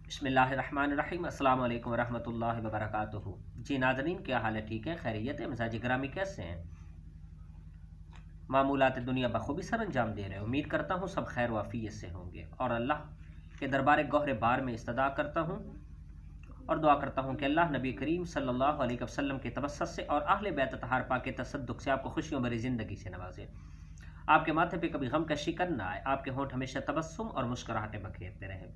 बिस्मिल्लाहिर्रहमानिर्रहीम। अस्सलाम वालेकुम रहमतुल्लाहि व बरकातुहू। जी नाज़रीन, क्या हाल है? ठीक है, खैरियत है? मिजाज ग्रामी कैसे हैं? मामूलात दुनिया बखूबी सर अंजाम दे रहे हैं। उम्मीद करता हूँ सब खैर वाफियत से होंगे और अल्लाह के दरबार गहरे बार में इस्तदा करता हूँ और दुआ करता हूँ कि अल्लाह नबी करीम सल्लल्लाहु अलैहि वसल्लम के तवस्सुत से और अहले बैत तहार पाक के तसद्दुक़ से आपको खुशियों भरी ज़िंदगी से नवाजे, आपके माथे पे कभी गम का शिकन ना आए, आपके होंठ हमेशा तबस्सुम और मुस्कुराहटें बखेरते रहें।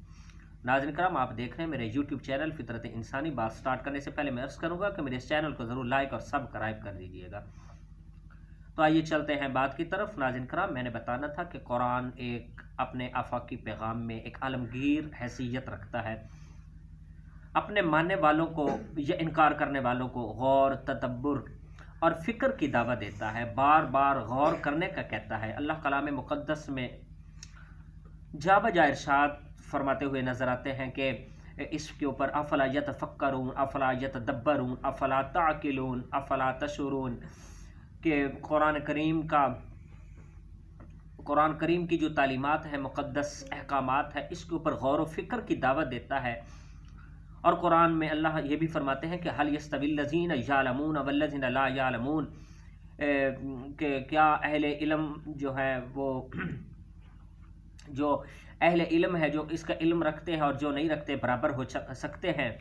नाज़रीन कराम, आप देख रहे हैं मेरे यूट्यूब चैनल फितरत इंसानी। बात स्टार्ट करने से पहले मैं अर्ज़ करूँगा कि मेरे इस चैनल को ज़रूर लाइक और सब्सक्राइब कर दीजिएगा। तो आइए चलते हैं बात की तरफ। नाज़रीन कराम, मैंने बताना था कि कुरान एक अपने आफाकी पैगाम में एक आलमगीर हैसियत रखता है। अपने मानने वालों को या इनकार करने वालों को गौर, तदब्बुर और फ़िक्र की दावत देता है। बार बार गौर करने का कहता है। अल्लाह कलाम मुक़द्दस में जा बजा इरशाद फरमाते हुए नज़र आते हैं कि इसके ऊपर अफला यतफक्करून, अफला यतदब्बरून, अफला ताक़िलून, अफला तशउरून, कि कुरान करीम की जो तालीमात है, मुक़द्दस अहकामात है, इसके ऊपर गौर व फ़िक्र की दावत देता है। और कुरान में अल्लाह ये भी फरमाते हैं कि हल यस्तविल्लज़ीन यालमून वल्लज़ीन ला यालमून, कि क्या अहले इल्म जो है वो जो अहले इल्म है, जो इसका इल्म रखते हैं और जो नहीं रखते, बराबर हो सकते हैं।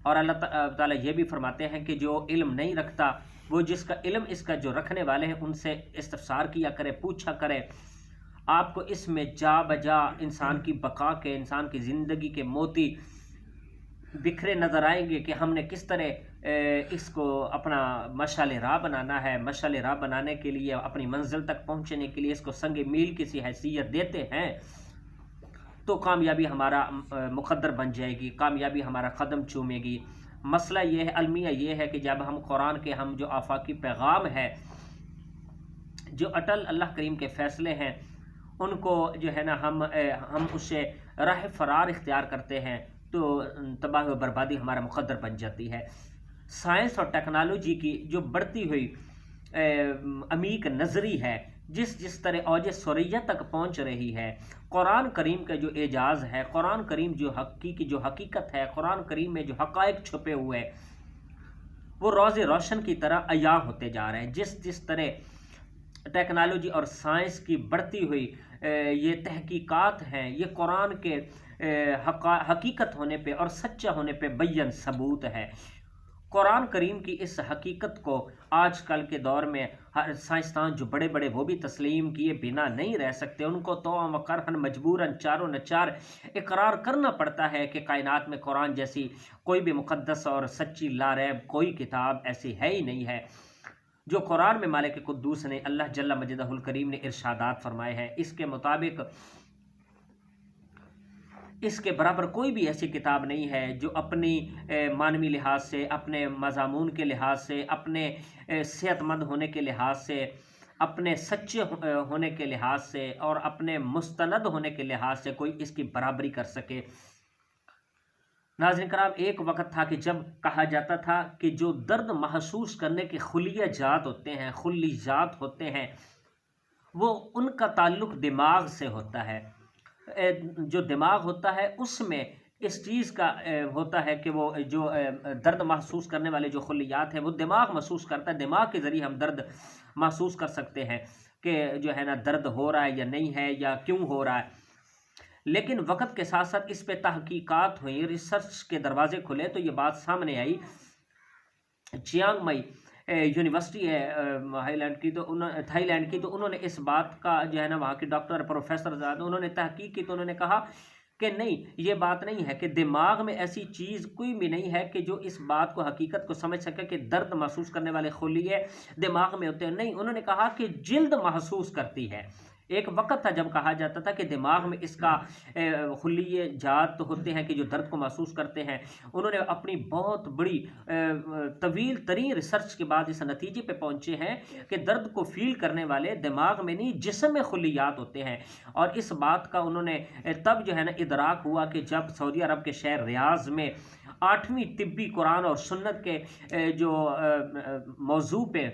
और अल्लाह ताला ये भी फरमाते हैं कि जो इल्म नहीं रखता, वो जिसका इल्म इसका जो रखने वाले हैं उनसे इस्तफसार किया करे, पूछा करे। आपको इसमें जा बजा इंसान की बका के, इंसान की ज़िंदगी के मोती बिखरे नज़र आएंगे कि हमने किस तरह इसको अपना मशाल राह बनाना है। मशाल राह बनाने के लिए, अपनी मंजिल तक पहुंचने के लिए इसको संग मील की सी हैसियत देते हैं तो कामयाबी हमारा मुक़द्दर बन जाएगी, कामयाबी हमारा कदम चूमेगी। मसला ये है, अलमिया ये है कि जब हम कुरान के हम जो आफाकी पैगाम है, जो अटल अल्लाह करीम के फ़ैसले हैं, उनको जो है ना हम उससे राह फरार इख्तियार करते हैं तो तबाह व बर्बादी हमारा मुक़द्दर बन जाती है। साइंस और टेक्नोलॉजी की जो बढ़ती हुई अमीक नज़री है, जिस तरह औज सुरैया तक पहुँच रही है, कुरान करीम का जो एजाज़ है, कुरान करीम जो हकीकत है, कुरान करीम में जो हक़ाइक़ छुपे हुए, वो रोज़े रोशन की तरह अया होते जा रहे हैं। जिस तरह टेक्नोलॉजी और साइंस की बढ़ती हुई ये तहकीकात हैं, ये कुरान के हकीकत होने पे और सच्चा होने पे बय्यन सबूत है। कुरान करीम की इस हकीकत को आजकल के दौर में हर साइंसदान जो बड़े बड़े, वो भी तस्लीम किए बिना नहीं रह सकते। उनको तो वकरहन मजबूरन चारों नचार इकरार करना पड़ता है कि कायनात में कुरान जैसी कोई भी मुक़द्दस और सच्ची लारैब कोई किताब ऐसी है ही नहीं है। जो कुरान में मालिक कुद्दूस ने, अल्लाह जल्ला मजदहुल करीम ने इरशादात फरमाए हैं, इसके मुताबिक इसके बराबर कोई भी ऐसी किताब नहीं है जो अपनी मानवी लिहाज से, अपने मज़ामून के लिहाज से, अपने सेहतमंद होने के लिहाज से, अपने सच्चे होने के लिहाज से और अपने मुस्तनद होने के लिहाज से कोई इसकी बराबरी कर सके। नाज़रीन कराम, एक वक़्त था कि जब कहा जाता था कि जो दर्द महसूस करने के खुलिया जात होते हैं, खुलियात होते हैं, वो उनका ताल्लुक़ दिमाग से होता है। जो दिमाग होता है उसमें इस चीज़ का होता है कि वो जो दर्द महसूस करने वाले जो खुलियात हैं, वो दिमाग महसूस करता है। दिमाग के ज़रिए हम दर्द महसूस कर सकते हैं कि जो है ना, दर्द हो रहा है या नहीं है, या क्यों हो रहा है। लेकिन वक़्त के साथ साथ इस पे तहकीकात हुई, रिसर्च के दरवाज़े खुले तो ये बात सामने आई। चियांग मई यूनिवर्सिटी है थाईलैंड की, तो उन्होंने इस बात का जो है ना, वहाँ के डॉक्टर प्रोफेसर उन्होंने तहकीक की, तो उन्होंने कहा कि नहीं, ये बात नहीं है कि दिमाग में ऐसी चीज़ कोई भी नहीं है कि जो इस बात को, हकीकत को समझ सके कि दर्द महसूस करने वाले खुलिये दिमाग में होते हैं। नहीं, उन्होंने कहा कि जिल्द महसूस करती है। एक वक़्त था जब कहा जाता था कि दिमाग में इसका खुलिये जात होते हैं कि जो दर्द को महसूस करते हैं। उन्होंने अपनी बहुत बड़ी तवील तरीन रिसर्च के बाद इस नतीजे पे पहुँचे हैं कि दर्द को फ़ील करने वाले दिमाग में नहीं, जिस्म में खुलियात होते हैं। और इस बात का उन्होंने तब जो है ना इदराक हुआ कि जब सऊदी अरब के शहर रियाज़ में 8वीं तिब्बी कुरान और सुन्नत के जो मौजू पे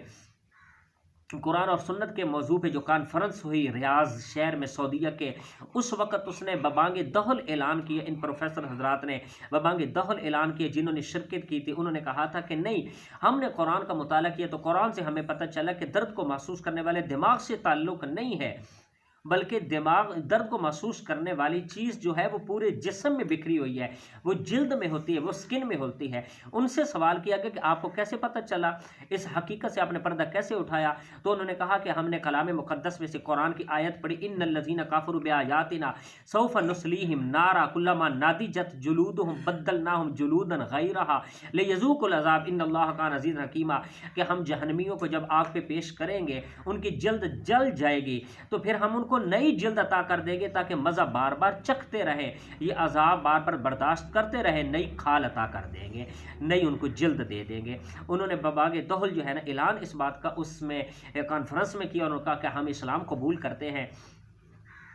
قرآن اور سنت کے موضوع پہ جو کانفرنس ہوئی ریاض شہر میں سعودیہ کے، اس وقت اس نے ببانگ دہل اعلان کیا، ان پروفیسر حضرات نے ببانگ دہل اعلان کیا جنہوں نے شرکت کی تھی، انہوں نے کہا تھا کہ نہیں، ہم نے قرآن کا مطالعہ کیا تو قرآن سے ہمیں پتہ چلا کہ درد کو محسوس کرنے والے دماغ سے تعلق نہیں ہے، بلکہ دماغ درد کو محسوس کرنے والی چیز جو ہے وہ پورے جسم میں بکھری ہوئی ہے، وہ جلد میں ہوتی ہے، وہ سکن میں ہوتی ہے۔ ان سے سوال کیا گیا کہ آپ کو کیسے پتہ چلا، اس حقیقت سے آپ نے پردہ کیسے اٹھایا؟ تو انہوں نے کہا کہ ہم نے کلام مقدس میں سے قرآن کی آیت پڑھی، ان الذین کافروا بآیاتنا سوف نصلیہم نارا کلما ناضجت جلودہم بدلناہم جلودا غیرہا لیذوقوا العذاب ان اللہ کان عزیزا حکیما، کہ ہم جہنمیوں کو جب آگ پہ پیش کریں گے ان کی جلد جل جائے گی تو پھر ہم ان کو نئی جلد عطا کر دیں گے تاکہ مزہ بار بار چکھتے رہے، یہ عذاب بار بار برداشت کرتے رہے، نئی کھال عطا کر دیں گے، نئی ان کو جلد دے دیں گے۔ انہوں نے ببانگ دہل جو ہے نا اعلان اس بات کا اس میں کانفرنس میں کیا، انہوں نے کہا کہ ہم اسلام قبول کرتے ہیں۔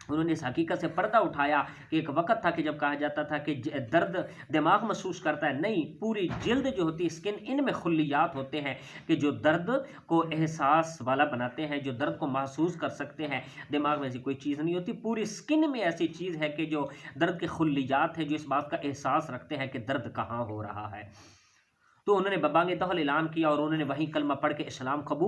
انہوں نے اس حقیقت سے پردہ اٹھایا کہ ایک وقت تھا کہ جب کہا جاتا تھا کہ درد دماغ محسوس کرتا ہے، نہیں، پوری جلد جو ہوتی ہے اسکن، ان میں خلیات ہوتے ہیں کہ جو درد کو احساس والا بناتے ہیں، جو درد کو محسوس کر سکتے ہیں۔ دماغ میں ایسی کوئی چیز نہیں ہوتی، پوری اسکن میں ایسی چیز ہے کہ جو درد کے خلیات ہیں، جو اس بات کا احساس رکھتے ہیں کہ درد کہاں ہو رہا ہے۔ تو انہوں نے ببانگ دہل اعلان کیا اور انہوں نے وہیں کلمہ پڑھ کے اسلام قبول